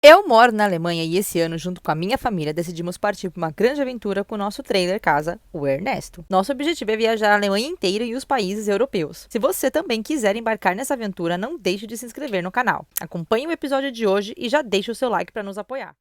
Eu moro na Alemanha e esse ano, junto com a minha família, decidimos partir para uma grande aventura com o nosso trailer casa, o Ernesto. Nosso objetivo é viajar a Alemanha inteira e os países europeus. Se você também quiser embarcar nessa aventura, não deixe de se inscrever no canal. Acompanhe o episódio de hoje e já deixe o seu like para nos apoiar.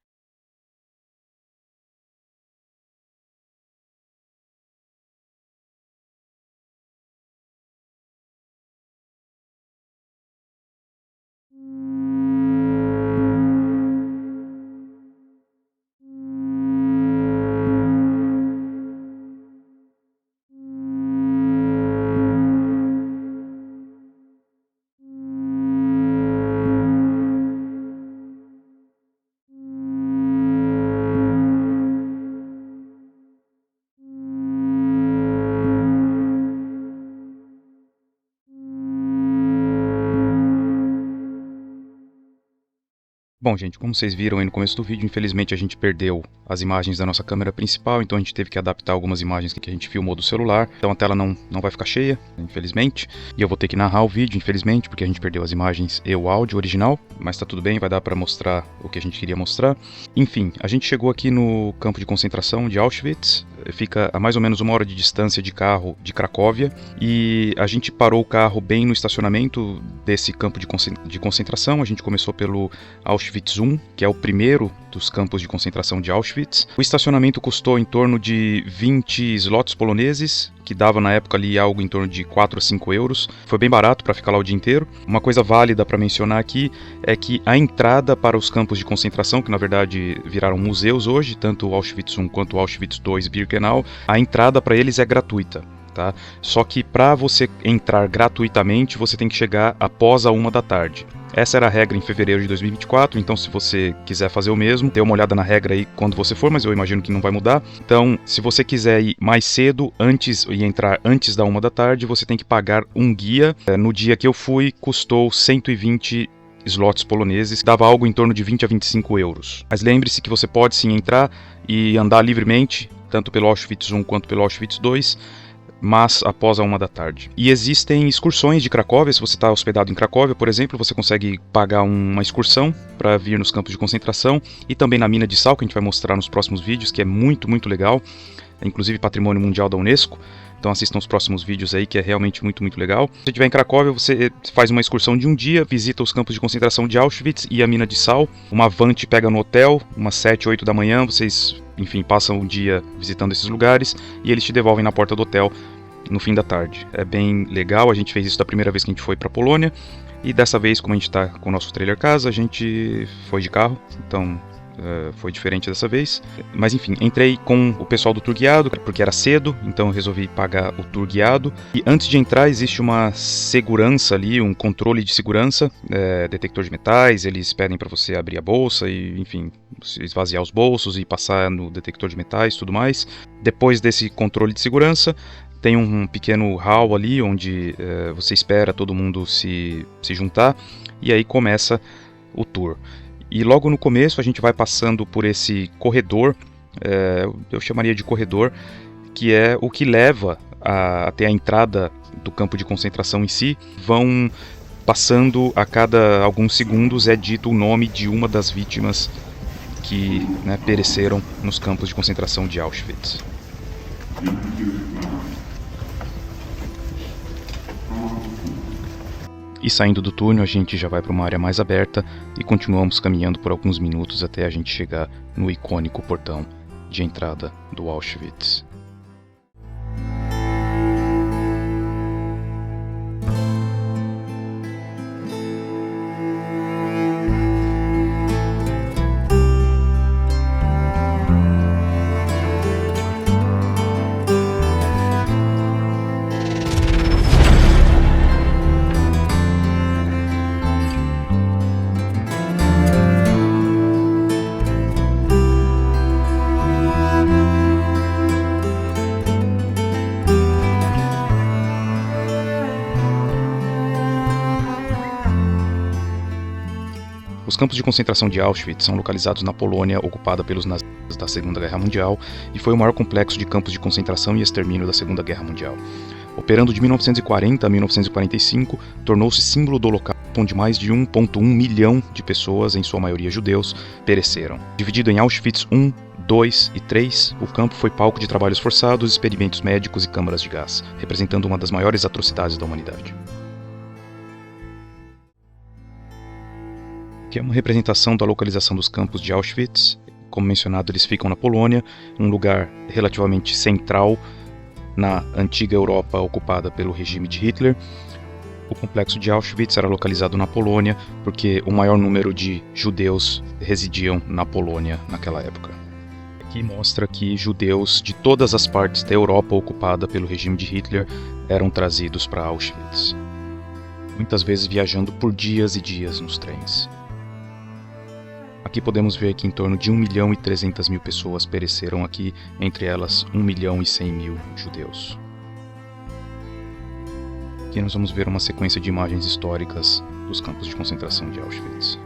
Bom, gente, como vocês viram aí no começo do vídeo, infelizmente a gente perdeu as imagens da nossa câmera principal, então a gente teve que adaptar algumas imagens que a gente filmou do celular, então a tela não vai ficar cheia, infelizmente, e eu vou ter que narrar o vídeo, infelizmente, porque a gente perdeu as imagens e o áudio original, mas tá tudo bem, vai dar para mostrar o que a gente queria mostrar. Enfim, a gente chegou aqui no campo de concentração de Auschwitz, fica a mais ou menos 1 hora de distância de carro de Cracóvia, e a gente parou o carro bem no estacionamento desse campo de concentração. A gente começou pelo Auschwitz I, que é o primeiro dos campos de concentração de Auschwitz. O estacionamento custou em torno de 20 zlotys poloneses, que dava na época ali algo em torno de 4 a 5 euros. Foi bem barato para ficar lá o dia inteiro. Uma coisa válida para mencionar aqui é que a entrada para os campos de concentração, que na verdade viraram museus hoje, tanto o Auschwitz I quanto o Auschwitz II Birkenau, a entrada para eles é gratuita. Tá? Só que para você entrar gratuitamente, você tem que chegar após a 1 da tarde. Essa era a regra em fevereiro de 2024, então se você quiser fazer o mesmo, dê uma olhada na regra aí quando você for, mas eu imagino que não vai mudar. Então, se você quiser ir mais cedo e entrar antes da 1 da tarde, você tem que pagar um guia. No dia que eu fui, custou 120 zlotys poloneses, dava algo em torno de 20 a 25 euros. Mas lembre-se que você pode sim entrar e andar livremente, tanto pelo Auschwitz I quanto pelo Auschwitz II, mas após a 1 da tarde. E existem excursões de Cracóvia. Se você está hospedado em Cracóvia, por exemplo, você consegue pagar uma excursão para vir nos campos de concentração e também na mina de sal, que a gente vai mostrar nos próximos vídeos, que é muito, muito legal, é inclusive Patrimônio Mundial da Unesco. Então assistam os próximos vídeos aí, que é realmente muito, muito legal. Se você estiver em Cracóvia, você faz uma excursão de um dia, visita os campos de concentração de Auschwitz e a mina de sal. Uma van te pega no hotel, umas 7, 8 da manhã, vocês, enfim, passam o dia visitando esses lugares e eles te devolvem na porta do hotel no fim da tarde. É bem legal, a gente fez isso da primeira vez que a gente foi para Polônia e dessa vez, como a gente está com o nosso trailer casa, a gente foi de carro, então foi diferente dessa vez. Mas enfim, entrei com o pessoal do tour guiado, porque era cedo, então eu resolvi pagar o tour guiado. E antes de entrar existe uma segurança ali, um controle de segurança, detector de metais, eles pedem para você abrir a bolsa e, enfim, esvaziar os bolsos e passar no detector de metais e tudo mais. Depois desse controle de segurança, tem um pequeno hall ali, onde você espera todo mundo se juntar, e aí começa o tour. E logo no começo a gente vai passando por esse corredor, eu chamaria de corredor, que é o que leva até a entrada do campo de concentração em si. Vão passando, a cada alguns segundos é dito o nome de uma das vítimas que pereceram nos campos de concentração de Auschwitz. E saindo do túnel, a gente já vai para uma área mais aberta e continuamos caminhando por alguns minutos até a gente chegar no icônico portão de entrada do Auschwitz. Os campos de concentração de Auschwitz são localizados na Polônia, ocupada pelos nazistas da Segunda Guerra Mundial, e foi o maior complexo de campos de concentração e extermínio da Segunda Guerra Mundial. Operando de 1940 a 1945, tornou-se símbolo do Holocausto, onde mais de 1,1 milhão de pessoas, em sua maioria judeus, pereceram. Dividido em Auschwitz I, II e III, o campo foi palco de trabalhos forçados, experimentos médicos e câmaras de gás, representando uma das maiores atrocidades da humanidade. Aqui é uma representação da localização dos campos de Auschwitz. Como mencionado, eles ficam na Polônia, um lugar relativamente central na antiga Europa ocupada pelo regime de Hitler. O complexo de Auschwitz era localizado na Polônia porque o maior número de judeus residiam na Polônia naquela época. Aqui mostra que judeus de todas as partes da Europa ocupada pelo regime de Hitler eram trazidos para Auschwitz, muitas vezes viajando por dias e dias nos trens. Aqui podemos ver que em torno de 1.300.000 pessoas pereceram aqui, entre elas 1.100.000 judeus. Aqui nós vamos ver uma sequência de imagens históricas dos campos de concentração de Auschwitz.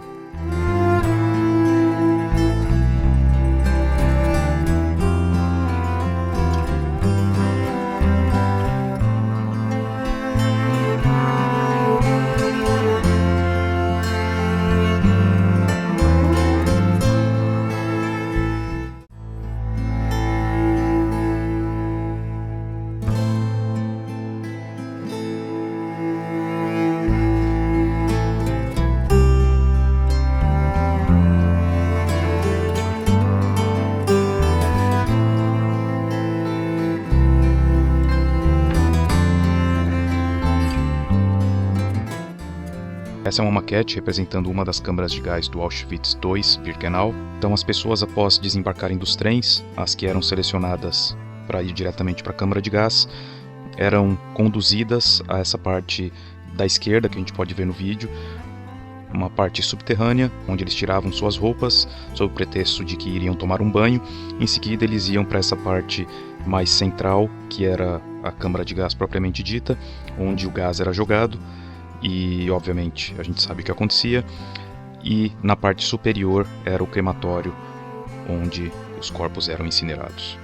Essa é uma maquete representando uma das câmaras de gás do Auschwitz II Birkenau. Então as pessoas, após desembarcarem dos trens, as que eram selecionadas para ir diretamente para a câmara de gás, eram conduzidas a essa parte da esquerda que a gente pode ver no vídeo, uma parte subterrânea, onde eles tiravam suas roupas, sob o pretexto de que iriam tomar um banho. Em seguida eles iam para essa parte mais central, que era a câmara de gás propriamente dita, onde o gás era jogado. E, obviamente, a gente sabe o que acontecia. E na parte superior era o crematório, onde os corpos eram incinerados.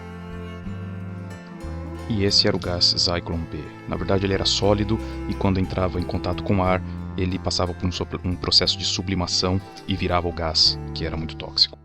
E esse era o gás Zyklon B. Na verdade, ele era sólido e quando entrava em contato com o ar, ele passava por um processo de sublimação e virava o gás, que era muito tóxico.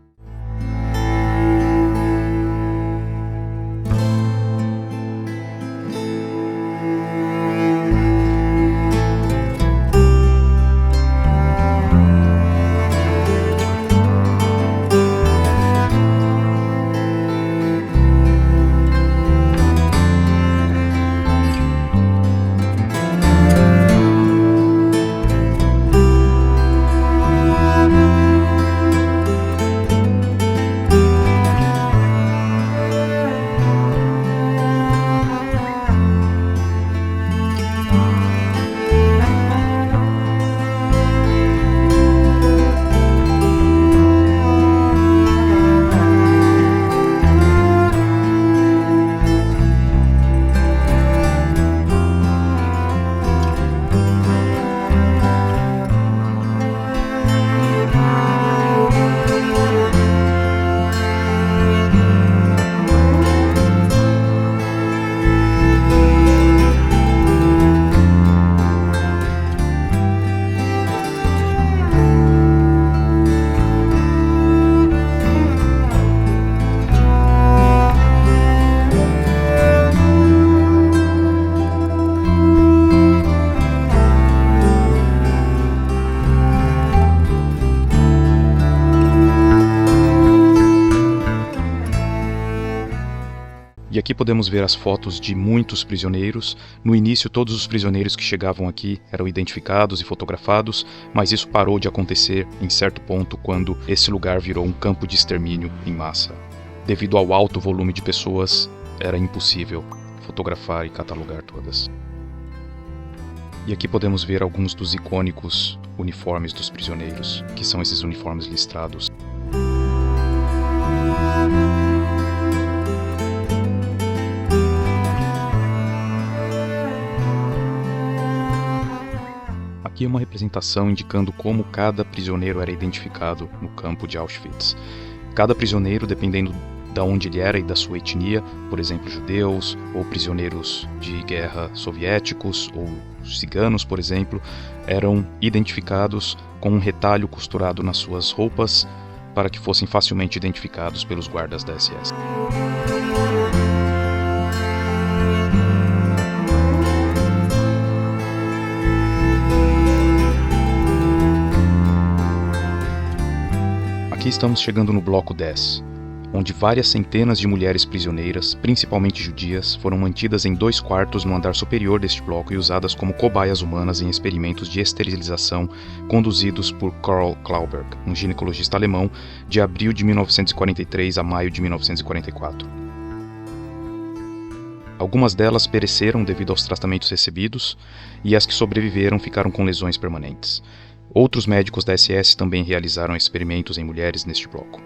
E aqui podemos ver as fotos de muitos prisioneiros. No início, todos os prisioneiros que chegavam aqui eram identificados e fotografados, mas isso parou de acontecer em certo ponto quando esse lugar virou um campo de extermínio em massa. Devido ao alto volume de pessoas, era impossível fotografar e catalogar todas. E aqui podemos ver alguns dos icônicos uniformes dos prisioneiros, que são esses uniformes listrados. Aqui é uma representação indicando como cada prisioneiro era identificado no campo de Auschwitz. Cada prisioneiro, dependendo da onde ele era e da sua etnia, por exemplo, judeus ou prisioneiros de guerra soviéticos ou ciganos, por exemplo, eram identificados com um retalho costurado nas suas roupas para que fossem facilmente identificados pelos guardas da SS. Aqui estamos chegando no bloco 10, onde várias centenas de mulheres prisioneiras, principalmente judias, foram mantidas em 2 quartos no andar superior deste bloco e usadas como cobaias humanas em experimentos de esterilização conduzidos por Karl Klauberg, um ginecologista alemão, de abril de 1943 a maio de 1944. Algumas delas pereceram devido aos tratamentos recebidos, e as que sobreviveram ficaram com lesões permanentes. Outros médicos da SS também realizaram experimentos em mulheres neste bloco.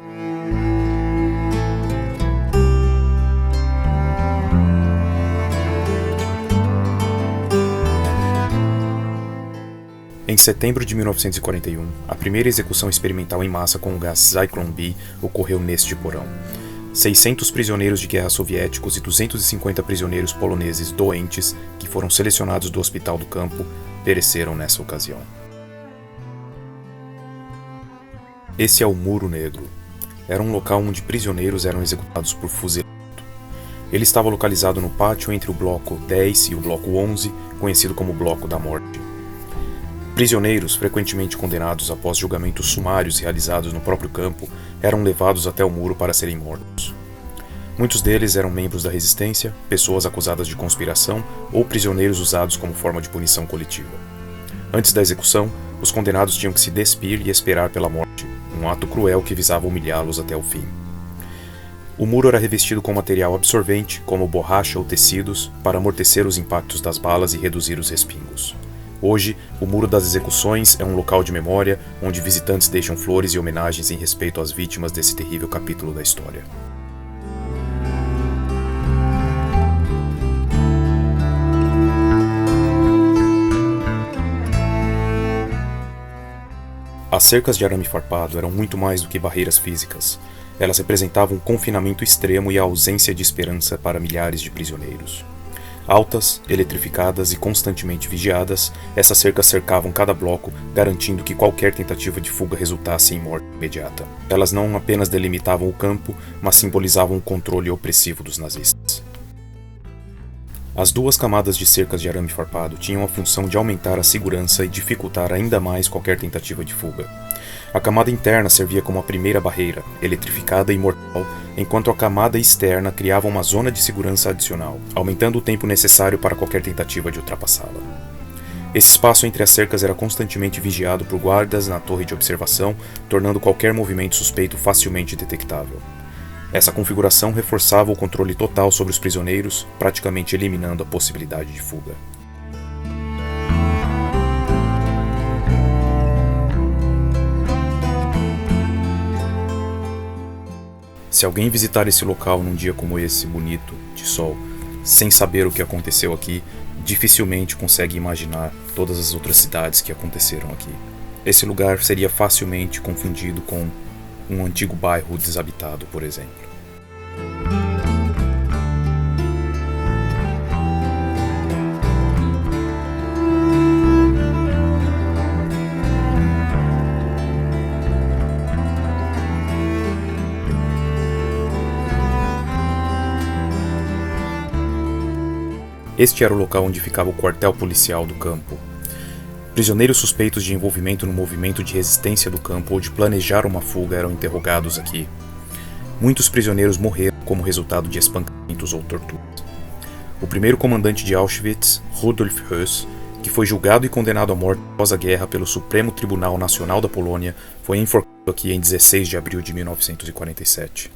Em setembro de 1941, a primeira execução experimental em massa com o gás Zyklon B ocorreu neste porão. 600 prisioneiros de guerra soviéticos e 250 prisioneiros poloneses doentes, que foram selecionados do hospital do campo, pereceram nessa ocasião. Esse é o Muro Negro. Era um local onde prisioneiros eram executados por fuzilamento. Ele estava localizado no pátio entre o Bloco 10 e o Bloco 11, conhecido como Bloco da Morte. Prisioneiros, frequentemente condenados após julgamentos sumários realizados no próprio campo, eram levados até o muro para serem mortos. Muitos deles eram membros da resistência, pessoas acusadas de conspiração ou prisioneiros usados como forma de punição coletiva. Antes da execução, os condenados tinham que se despir e esperar pela morte, um ato cruel que visava humilhá-los até o fim. O muro era revestido com material absorvente, como borracha ou tecidos, para amortecer os impactos das balas e reduzir os respingos. Hoje, o Muro das Execuções é um local de memória onde visitantes deixam flores e homenagens em respeito às vítimas desse terrível capítulo da história. As cercas de arame farpado eram muito mais do que barreiras físicas. Elas representavam um confinamento extremo e a ausência de esperança para milhares de prisioneiros. Altas, eletrificadas e constantemente vigiadas, essas cercas cercavam cada bloco, garantindo que qualquer tentativa de fuga resultasse em morte imediata. Elas não apenas delimitavam o campo, mas simbolizavam o controle opressivo dos nazistas. As 2 camadas de cercas de arame farpado tinham a função de aumentar a segurança e dificultar ainda mais qualquer tentativa de fuga. A camada interna servia como a primeira barreira, eletrificada e mortal, enquanto a camada externa criava uma zona de segurança adicional, aumentando o tempo necessário para qualquer tentativa de ultrapassá-la. Esse espaço entre as cercas era constantemente vigiado por guardas na torre de observação, tornando qualquer movimento suspeito facilmente detectável. Essa configuração reforçava o controle total sobre os prisioneiros, praticamente eliminando a possibilidade de fuga. Se alguém visitar esse local num dia como esse, bonito, de sol, sem saber o que aconteceu aqui, dificilmente consegue imaginar todas as outras cidades que aconteceram aqui. Esse lugar seria facilmente confundido com um antigo bairro desabitado, por exemplo. Este era o local onde ficava o quartel policial do campo. Prisioneiros suspeitos de envolvimento no movimento de resistência do campo ou de planejar uma fuga eram interrogados aqui. Muitos prisioneiros morreram como resultado de espancamentos ou torturas. O primeiro comandante de Auschwitz, Rudolf Höss, que foi julgado e condenado à morte após a guerra pelo Supremo Tribunal Nacional da Polônia, foi enforcado aqui em 16 de abril de 1947.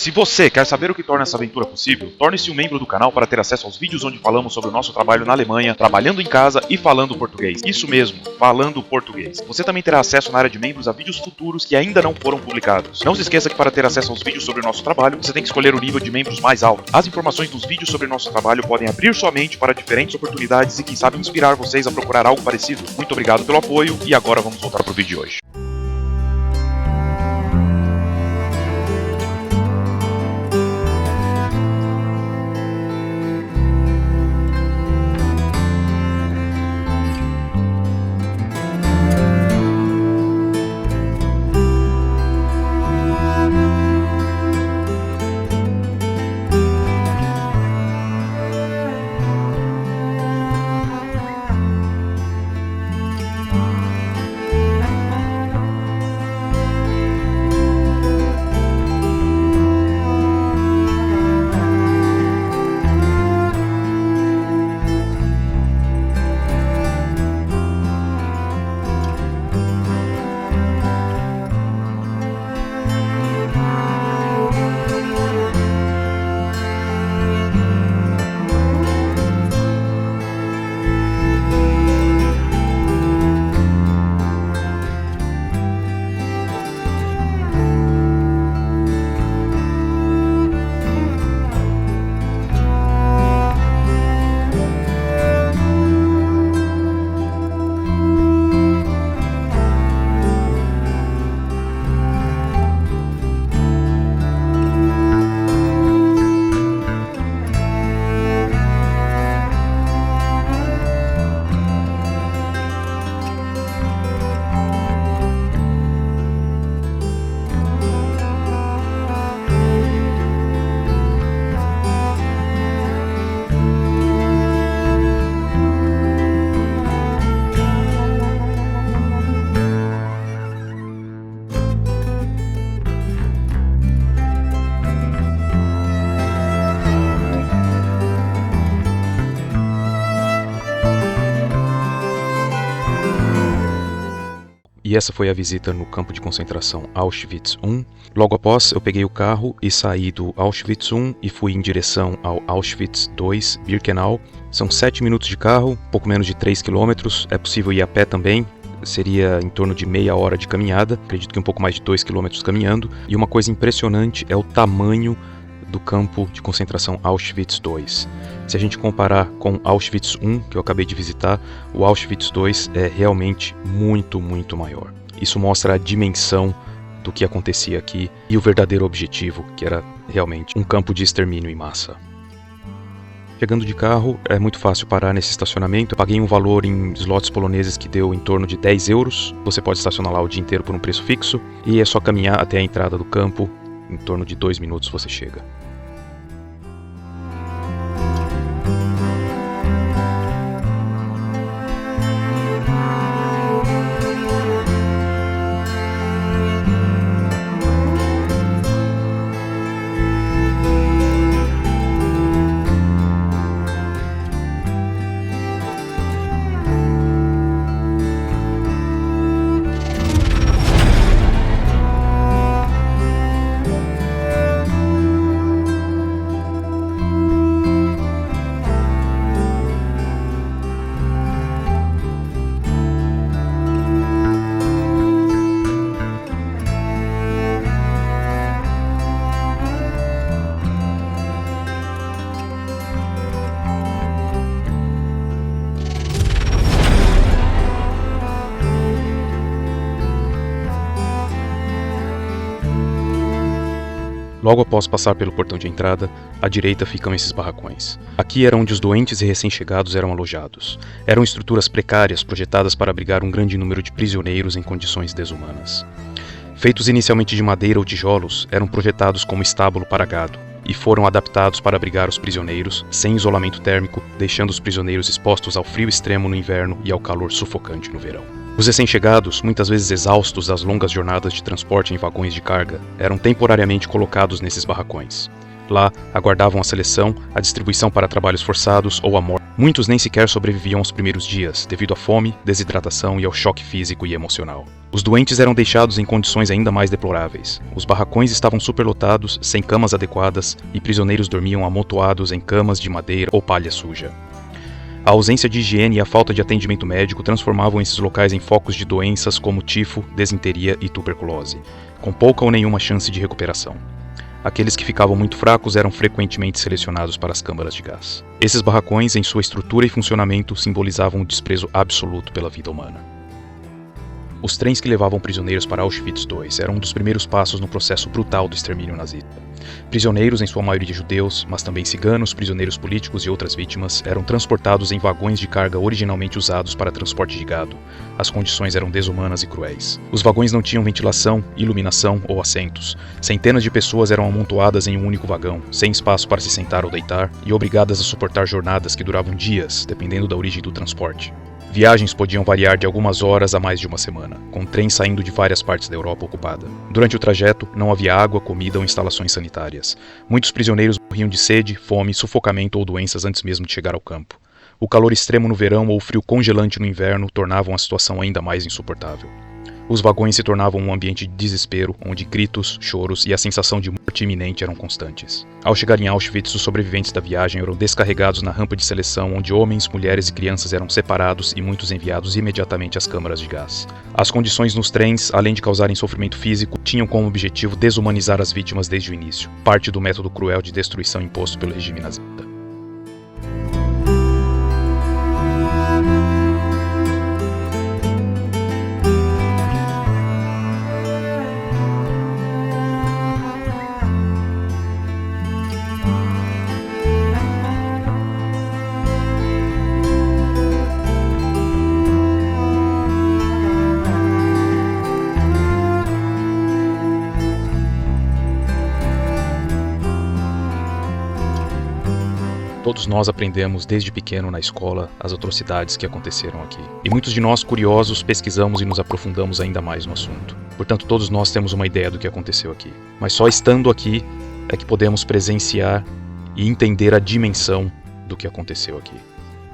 Se você quer saber o que torna essa aventura possível, torne-se um membro do canal para ter acesso aos vídeos onde falamos sobre o nosso trabalho na Alemanha, trabalhando em casa e falando português. Isso mesmo, falando português. Você também terá acesso na área de membros a vídeos futuros que ainda não foram publicados. Não se esqueça que para ter acesso aos vídeos sobre o nosso trabalho, você tem que escolher o nível de membros mais alto. As informações dos vídeos sobre o nosso trabalho podem abrir sua mente para diferentes oportunidades e quem sabe inspirar vocês a procurar algo parecido. Muito obrigado pelo apoio e agora vamos voltar pro vídeo de hoje. E essa foi a visita no campo de concentração Auschwitz I. Logo após, eu peguei o carro e saí do Auschwitz I e fui em direção ao Auschwitz II, Birkenau. São 7 minutos de carro, pouco menos de 3 quilômetros. É possível ir a pé também. Seria em torno de meia hora de caminhada, acredito que um pouco mais de 2 quilômetros caminhando. E uma coisa impressionante é o tamanho do campo de concentração Auschwitz II. Se a gente comparar com Auschwitz I, que eu acabei de visitar, o Auschwitz II é realmente muito, muito maior. Isso mostra a dimensão do que acontecia aqui e o verdadeiro objetivo, que era realmente um campo de extermínio em massa. Chegando de carro, é muito fácil parar nesse estacionamento. Eu paguei um valor em zlotys poloneses que deu em torno de 10 euros. Você pode estacionar lá o dia inteiro por um preço fixo e é só caminhar até a entrada do campo. Em torno de 2 minutos você chega. Logo após passar pelo portão de entrada, à direita ficam esses barracões. Aqui era onde os doentes e recém-chegados eram alojados. Eram estruturas precárias projetadas para abrigar um grande número de prisioneiros em condições desumanas. Feitos inicialmente de madeira ou tijolos, eram projetados como estábulo para gado, e foram adaptados para abrigar os prisioneiros, sem isolamento térmico, deixando os prisioneiros expostos ao frio extremo no inverno e ao calor sufocante no verão. Os recém-chegados, muitas vezes exaustos das longas jornadas de transporte em vagões de carga, eram temporariamente colocados nesses barracões. Lá, aguardavam a seleção, a distribuição para trabalhos forçados ou a morte. Muitos nem sequer sobreviviam aos primeiros dias, devido à fome, desidratação e ao choque físico e emocional. Os doentes eram deixados em condições ainda mais deploráveis. Os barracões estavam superlotados, sem camas adequadas, e prisioneiros dormiam amontoados em camas de madeira ou palha suja. A ausência de higiene e a falta de atendimento médico transformavam esses locais em focos de doenças como tifo, desinteria e tuberculose, com pouca ou nenhuma chance de recuperação. Aqueles que ficavam muito fracos eram frequentemente selecionados para as câmaras de gás. Esses barracões, em sua estrutura e funcionamento, simbolizavam o desprezo absoluto pela vida humana. Os trens que levavam prisioneiros para Auschwitz II eram um dos primeiros passos no processo brutal do extermínio nazista. Prisioneiros, em sua maioria judeus, mas também ciganos, prisioneiros políticos e outras vítimas, eram transportados em vagões de carga originalmente usados para transporte de gado. As condições eram desumanas e cruéis. Os vagões não tinham ventilação, iluminação ou assentos. Centenas de pessoas eram amontoadas em um único vagão, sem espaço para se sentar ou deitar, e obrigadas a suportar jornadas que duravam dias, dependendo da origem do transporte. Viagens podiam variar de algumas horas a mais de uma semana, com trens saindo de várias partes da Europa ocupada. Durante o trajeto, não havia água, comida ou instalações sanitárias. Muitos prisioneiros morriam de sede, fome, sufocamento ou doenças antes mesmo de chegar ao campo. O calor extremo no verão ou o frio congelante no inverno tornavam a situação ainda mais insuportável. Os vagões se tornavam um ambiente de desespero, onde gritos, choros e a sensação de morte iminente eram constantes. Ao chegar em Auschwitz, os sobreviventes da viagem eram descarregados na rampa de seleção, onde homens, mulheres e crianças eram separados e muitos enviados imediatamente às câmaras de gás. As condições nos trens, além de causarem sofrimento físico, tinham como objetivo desumanizar as vítimas desde o início, parte do método cruel de destruição imposto pelo regime nazista. Todos nós aprendemos desde pequeno na escola as atrocidades que aconteceram aqui. E muitos de nós, curiosos, pesquisamos e nos aprofundamos ainda mais no assunto. Portanto, todos nós temos uma ideia do que aconteceu aqui. Mas só estando aqui é que podemos presenciar e entender a dimensão do que aconteceu aqui.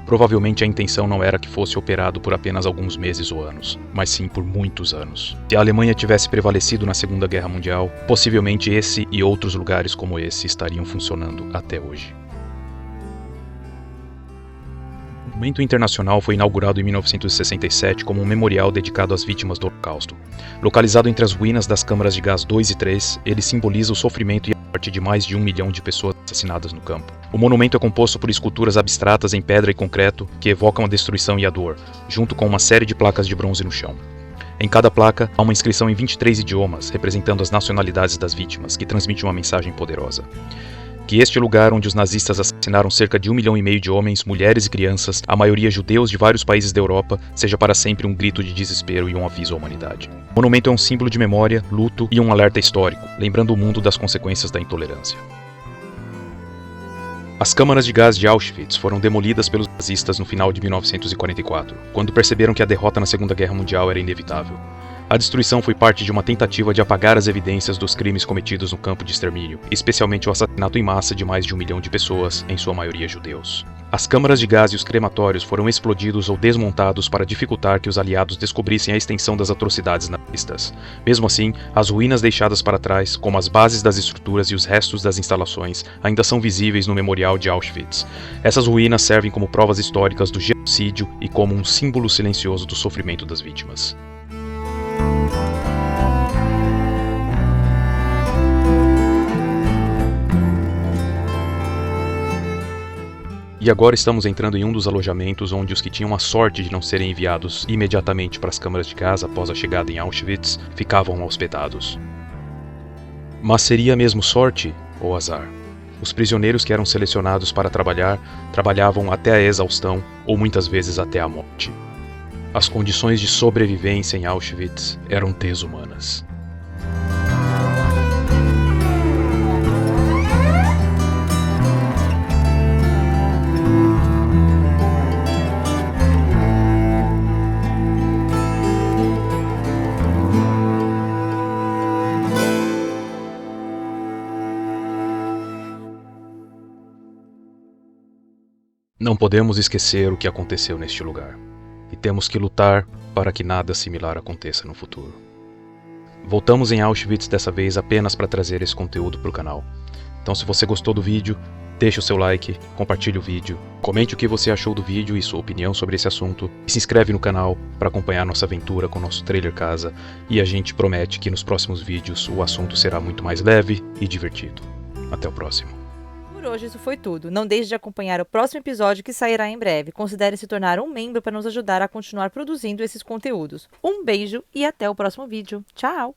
Provavelmente a intenção não era que fosse operado por apenas alguns meses ou anos, mas sim por muitos anos. Se a Alemanha tivesse prevalecido na Segunda Guerra Mundial, possivelmente esse e outros lugares como esse estariam funcionando até hoje. O Monumento Internacional foi inaugurado em 1967 como um memorial dedicado às vítimas do Holocausto. Localizado entre as ruínas das câmaras de gás 2 e 3, ele simboliza o sofrimento e a morte de mais de 1 milhão de pessoas assassinadas no campo. O monumento é composto por esculturas abstratas em pedra e concreto que evocam a destruição e a dor, junto com uma série de placas de bronze no chão. Em cada placa, há uma inscrição em 23 idiomas, representando as nacionalidades das vítimas, que transmite uma mensagem poderosa. Que este lugar onde os nazistas assassinaram cerca de 1,5 milhão de homens, mulheres e crianças, a maioria judeus de vários países da Europa, seja para sempre um grito de desespero e um aviso à humanidade. O monumento é um símbolo de memória, luto e um alerta histórico, lembrando o mundo das consequências da intolerância. As câmaras de gás de Auschwitz foram demolidas pelos nazistas no final de 1944, quando perceberam que a derrota na Segunda Guerra Mundial era inevitável. A destruição foi parte de uma tentativa de apagar as evidências dos crimes cometidos no campo de extermínio, especialmente o assassinato em massa de mais de 1 milhão de pessoas, em sua maioria judeus. As câmaras de gás e os crematórios foram explodidos ou desmontados para dificultar que os aliados descobrissem a extensão das atrocidades nazistas. Mesmo assim, as ruínas deixadas para trás, como as bases das estruturas e os restos das instalações, ainda são visíveis no memorial de Auschwitz. Essas ruínas servem como provas históricas do genocídio e como um símbolo silencioso do sofrimento das vítimas. E agora estamos entrando em um dos alojamentos onde os que tinham a sorte de não serem enviados imediatamente para as câmaras de gás após a chegada em Auschwitz ficavam hospedados. Mas seria mesmo sorte ou azar? Os prisioneiros que eram selecionados para trabalhar, trabalhavam até a exaustão ou muitas vezes até a morte. As condições de sobrevivência em Auschwitz eram desumanas. Não podemos esquecer o que aconteceu neste lugar, e temos que lutar para que nada similar aconteça no futuro. Voltamos em Auschwitz dessa vez apenas para trazer esse conteúdo para o canal. Então se você gostou do vídeo, deixe o seu like, compartilhe o vídeo, comente o que você achou do vídeo e sua opinião sobre esse assunto, e se inscreve no canal para acompanhar nossa aventura com o nosso trailer casa, e a gente promete que nos próximos vídeos o assunto será muito mais leve e divertido. Até o próximo. Por hoje isso foi tudo. Não deixe de acompanhar o próximo episódio que sairá em breve. Considere se tornar um membro para nos ajudar a continuar produzindo esses conteúdos. Um beijo e até o próximo vídeo. Tchau!